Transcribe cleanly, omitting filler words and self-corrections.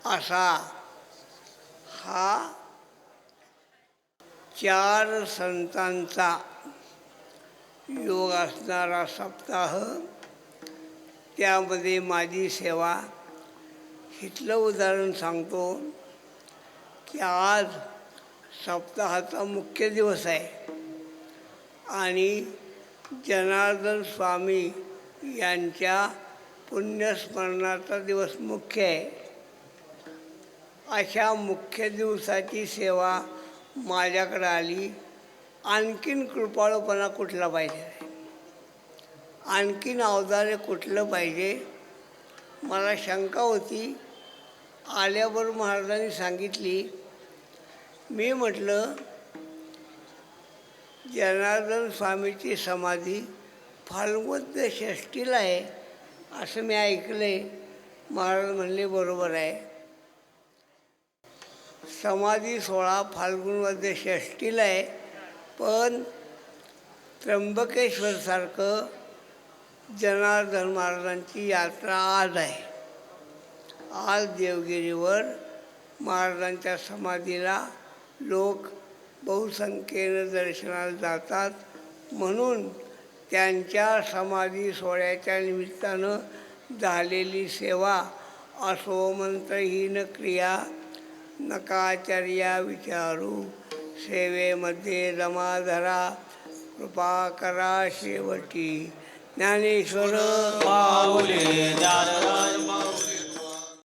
असा हा 4 संतांचा योग असणारा सप्ताह. त्यामध्ये माझी सेवा. इथलं उदाहरण सांगतो की आज सप्ताहाचा मुख्य दिवस आहे आणि जनार्दन स्वामी यांच्या पुण्यस्मरणाचा दिवस मुख्य आहे. अशा मुख्य दिवसाची सेवा माझ्याकडे आली. आणखीन कृपाळूपणा कुठला पाहिजे, आणखीन अवधारे कुठलं पाहिजे. मला शंका होती. आल्याबरोबर महाराजांनी सांगितली. मी म्हटलं जनार्दन स्वामीची समाधी फाल्गुन षष्टीला आहे असं मी ऐकले. महाराज म्हणले बरोबर आहे. समाधी सोहळा फाल्गुन वद्य षष्टीला आहे, पण त्र्यंबकेश्वरसारखं जनार्दन महाराजांची यात्रा आज आहे. आज देवगिरीवर महाराजांच्या समाधीला लोक बहुसंख्येनं दर्शनाला जातात. म्हणून त्यांच्या समाधी सोहळ्याच्या निमित्तानं झालेली सेवा असो मंत्रहीन क्रिया नकाचर्या विचारू. सेवेमध्ये जमाधरा कृपा करा शेवटी. ज्ञानेश्वर पाऊले ज्ञानराज